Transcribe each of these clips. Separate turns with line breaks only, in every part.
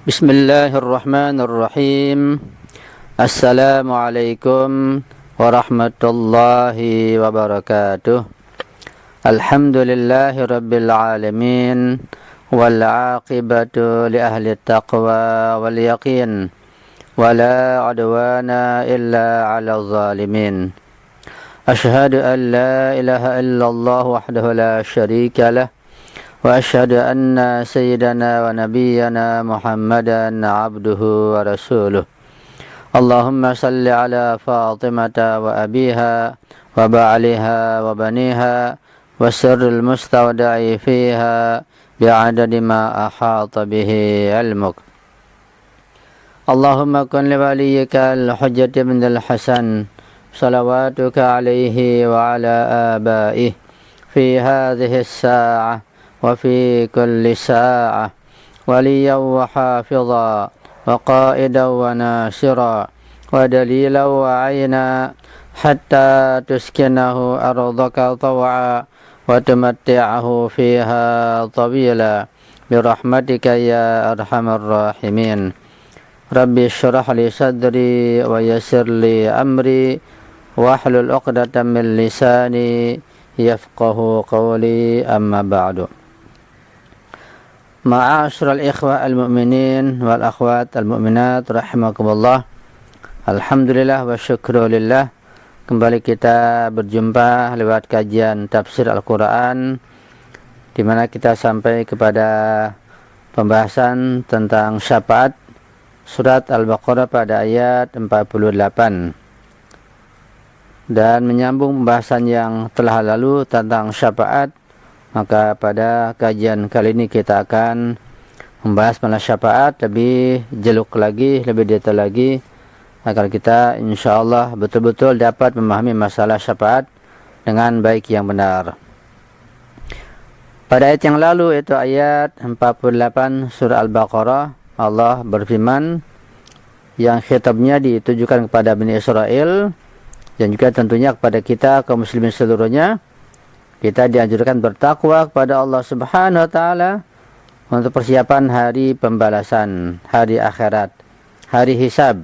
Bismillahirrahmanirrahim. Assalamualaikum warahmatullahi wabarakatuh. Alhamdulillahi rabbil alamin. Wal aqibatu li ahli taqwa wal yaqin. Wala adwana illa ala zalimin. Ashhadu an la ilaha illallah wahdahu la syarika lah. وأشهد أن سيدنا ونبينا محمدا عبده ورسوله اللهم صل على فاطمة وأبيها وبعلها وبنيها والسر المستودع فيها بعدد ما أحاط به علمك اللهم كن لوليك الحجة بن الحسن صلواتك عليه وعلى آبائه في هذه الساعة وفي كل ساعة وليا وحافظا وقائدا وناصرا ودليلا وعينا حتى تسكنه أرضك طوعا وتمتعه فيها طويلا برحمتك يا أرحم الراحمين ربي اشرح لي صدري ويسر لي أمري واحلل عقدة من لساني يفقه قولي أما بعد Ma'asyiral ikhwah al-mu'minin wal akhwat al-mu'minat rahimakumullah. Alhamdulillah wa syukrulillah. Kembali kita berjumpa lewat kajian tafsir Al-Quran, di mana kita sampai kepada pembahasan tentang syafaat surat Al-Baqarah pada ayat 48, dan menyambung pembahasan yang telah lalu tentang syafaat. Maka pada kajian kali ini kita akan membahas masalah syafaat lebih jeluk lagi, lebih detail lagi, agar kita insyaallah betul-betul dapat memahami masalah syafaat dengan baik yang benar. Pada ayat yang lalu, yaitu ayat 48 surah Al-Baqarah, Allah berfirman yang khitabnya ditujukan kepada Bani Israel dan juga tentunya kepada kita kaum muslimin seluruhnya. Kita dianjurkan bertakwa kepada Allah Subhanahu wa taala untuk persiapan hari pembalasan, hari akhirat, hari hisab,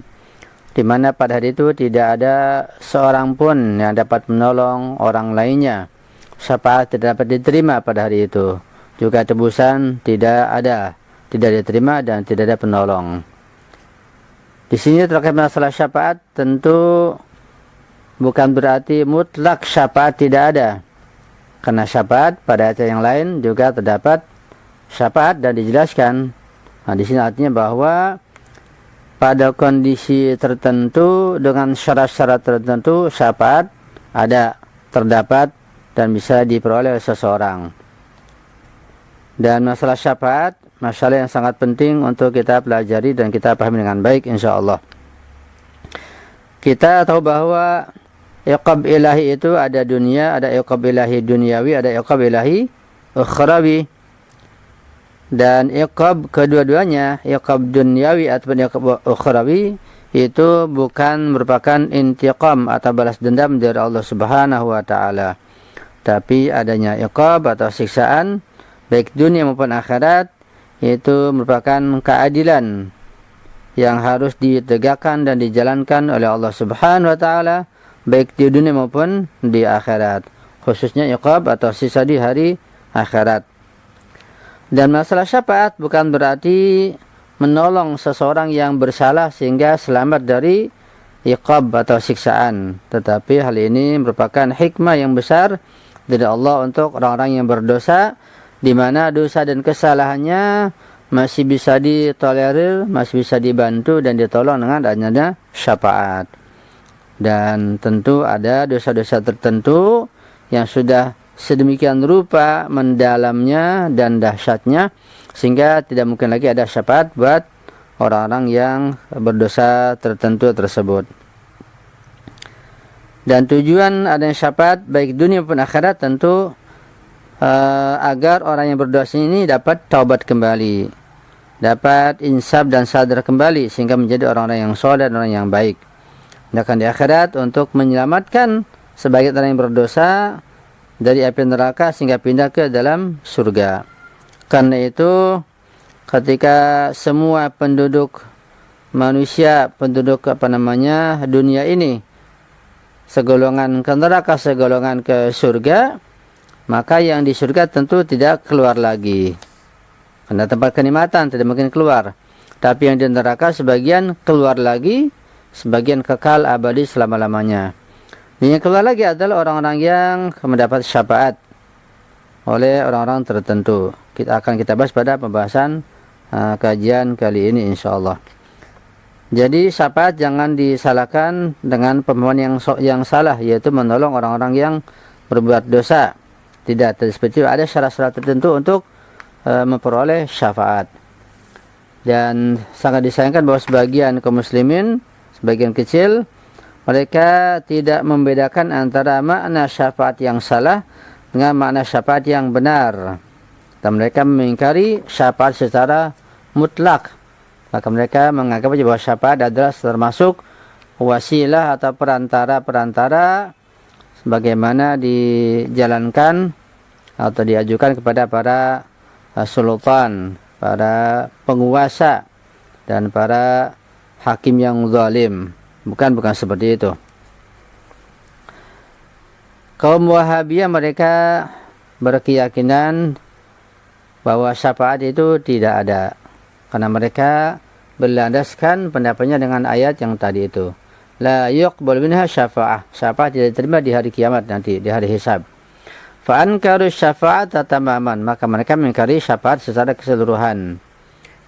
di mana pada hari itu tidak ada seorang pun yang dapat menolong orang lainnya. Syafaat tidak dapat diterima pada hari itu. Juga tebusan tidak ada, tidak diterima dan tidak ada penolong. Di sini terkait masalah syafaat, tentu bukan berarti mutlak syafaat tidak ada. Karena syafaat pada ayat yang lain juga terdapat syafaat dan dijelaskan. Nah, di sini artinya bahwa pada kondisi tertentu dengan syarat-syarat tertentu syafaat ada, terdapat dan bisa diperoleh oleh seseorang. Dan masalah syafaat, masalah yang sangat penting untuk kita pelajari dan kita pahami dengan baik insyaallah. Kita tahu bahwa iqab ilahi itu ada dunia, ada iqab ilahi duniawi, ada iqab ilahi ukhrawi. Dan iqab kedua-duanya, iqab duniawi ataupun iqab ukhrawi, itu bukan merupakan intiqam atau balas dendam dari Allah Subhanahu wa taala. Tapi adanya iqab atau siksaan baik dunia maupun akhirat itu merupakan keadilan yang harus ditegakkan dan dijalankan oleh Allah Subhanahu wa taala baik di dunia maupun di akhirat, khususnya iqab atau sisa di hari akhirat. Dan masalah syafaat bukan berarti menolong seseorang yang bersalah sehingga selamat dari iqab atau siksaan, tetapi hal ini merupakan hikmah yang besar dari Allah untuk orang-orang yang berdosa, di mana dosa dan kesalahannya masih bisa ditolerir, masih bisa dibantu dan ditolong dengan adanya syafaat. Dan tentu ada dosa-dosa tertentu yang sudah sedemikian rupa mendalamnya dan dahsyatnya sehingga tidak mungkin lagi ada syafaat buat orang-orang yang berdosa tertentu tersebut. Dan tujuan adanya syafaat baik dunia maupun akhirat tentu agar orang yang berdosa ini dapat taubat kembali, dapat insaf dan sadar kembali sehingga menjadi orang-orang yang saleh dan orang yang baik. Dan di akhirat untuk menyelamatkan sebagian orang yang berdosa dari api neraka sehingga pindah ke dalam surga. Karena itu ketika semua penduduk manusia, penduduk dunia ini segolongan ke neraka, segolongan ke surga, maka yang di surga tentu tidak keluar lagi. Karena tempat kenikmatan tidak mungkin keluar. Tapi yang di neraka sebagian keluar lagi, sebagian kekal abadi selama-lamanya. Dan yang keluar lagi adalah orang-orang yang mendapat syafaat oleh orang-orang tertentu. Kita bahas pada pembahasan kajian kali ini insyaallah. Jadi syafaat jangan disalahkan dengan pemahaman yang salah, yaitu menolong orang-orang yang berbuat dosa. Tidak, seperti itu ada syarat-syarat tertentu untuk memperoleh syafaat. Dan sangat disayangkan bahwa sebagian kaum muslimin, sebagian kecil, mereka tidak membedakan antara makna syafaat yang salah dengan makna syafaat yang benar. Dan mereka mengingkari syafaat secara mutlak. Maka mereka menganggap bahwa syafaat adalah termasuk wasilah atau perantara sebagaimana dijalankan atau diajukan kepada para sultan, para penguasa dan para hakim yang zalim. Bukan seperti itu. Kaum Wahabiyah mereka berkeyakinan bahwa syafaat itu tidak ada. Karena mereka berlandaskan pendapatnya dengan ayat yang tadi itu. La yuqbal minha syafa'ah. Syafaat tidak diterima di hari kiamat nanti, di hari hisab. Fa'ankaru syafa'ata tamaman. Maka mereka mengingkari syafaat secara keseluruhan.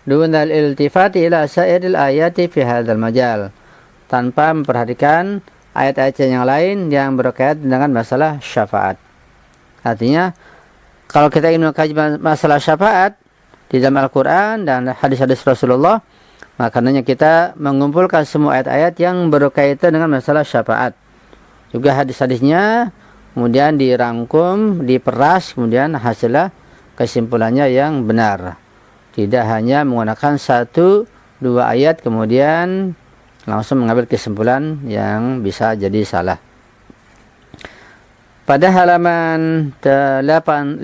Dunal iltifati ila sa'iril ayati fi hadzal majal. Tanpa memperhatikan ayat-ayat yang lain yang berkaitan dengan masalah syafaat. Artinya, kalau kita ingin mengkaji masalah syafaat di dalam Al-Quran dan hadis-hadis Rasulullah, makanya kita mengumpulkan semua ayat-ayat yang berkaitan dengan masalah syafaat. Juga hadis-hadisnya, kemudian dirangkum, diperas, kemudian hasilnya kesimpulannya yang benar. Tidak hanya menggunakan 1-2 ayat kemudian langsung mengambil kesimpulan yang bisa jadi salah. Pada halaman 58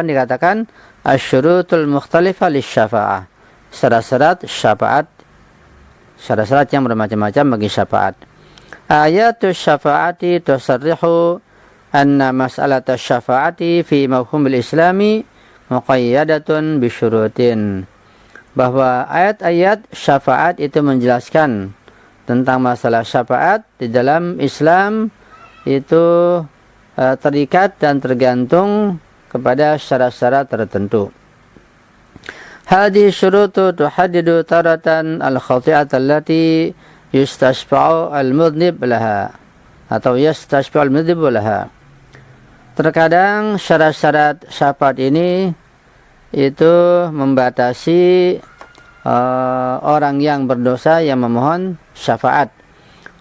dikatakan asyurutul mukhtalifah lisyafa'ah. Syarat-syarat syafaat, syarat-syarat yang bermacam-macam bagi syafaat. Ayatul syafaati tusarrihu anna mas'alata syafaati fi mafhumil islami muqayyadatun bisyurutin. Bahwa ayat-ayat syafaat itu menjelaskan tentang masalah syafaat di dalam Islam itu terikat dan tergantung kepada syarat-syarat tertentu. Hadhihi syurutu tuhaddidu taratan al-khati'at allati yustashfa'u al-mudhnib laha atau yastashfa'u al-mudhnib laha. Terkadang syarat-syarat syafaat ini itu membatasi orang yang berdosa yang memohon syafaat.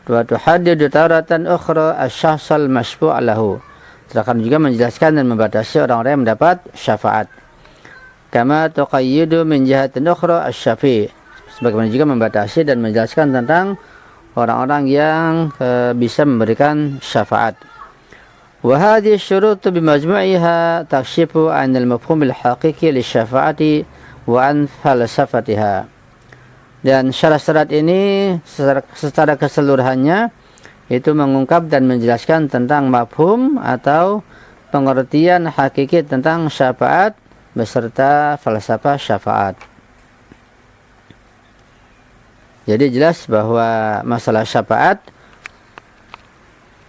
Wa tuhaddidu taratan ukhra asy-syakhsal masyfu' lahu. Terkadang juga menjelaskan dan membatasi orang-orang yang mendapat syafaat. Kama tuqayyidu min jihatin ukhra asy-syafi'. Sebagaimana juga membatasi dan menjelaskan tentang orang-orang yang bisa memberikan syafaat. Wa hadhihi syurutu bimajmu'iha takshifu 'anil mafhumil haqiqi lisyafa'ati wa an falsafatiha. Dan syarat-syarat ini secara keseluruhannya itu mengungkap dan menjelaskan tentang mafhum atau pengertian hakiki tentang syafaat beserta falsafah syafaat. Jadi jelas bahwa masalah syafaat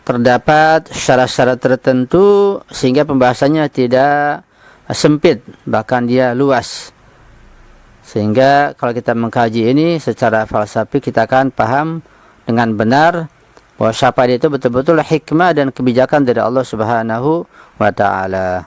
terdapat syarat-syarat tertentu sehingga pembahasannya tidak sempit, bahkan dia luas. Sehingga kalau kita mengkaji ini secara falsafi kita akan paham dengan benar bahwa syafaat itu betul-betul hikmah dan kebijakan dari Allah Subhanahu wa ta'ala.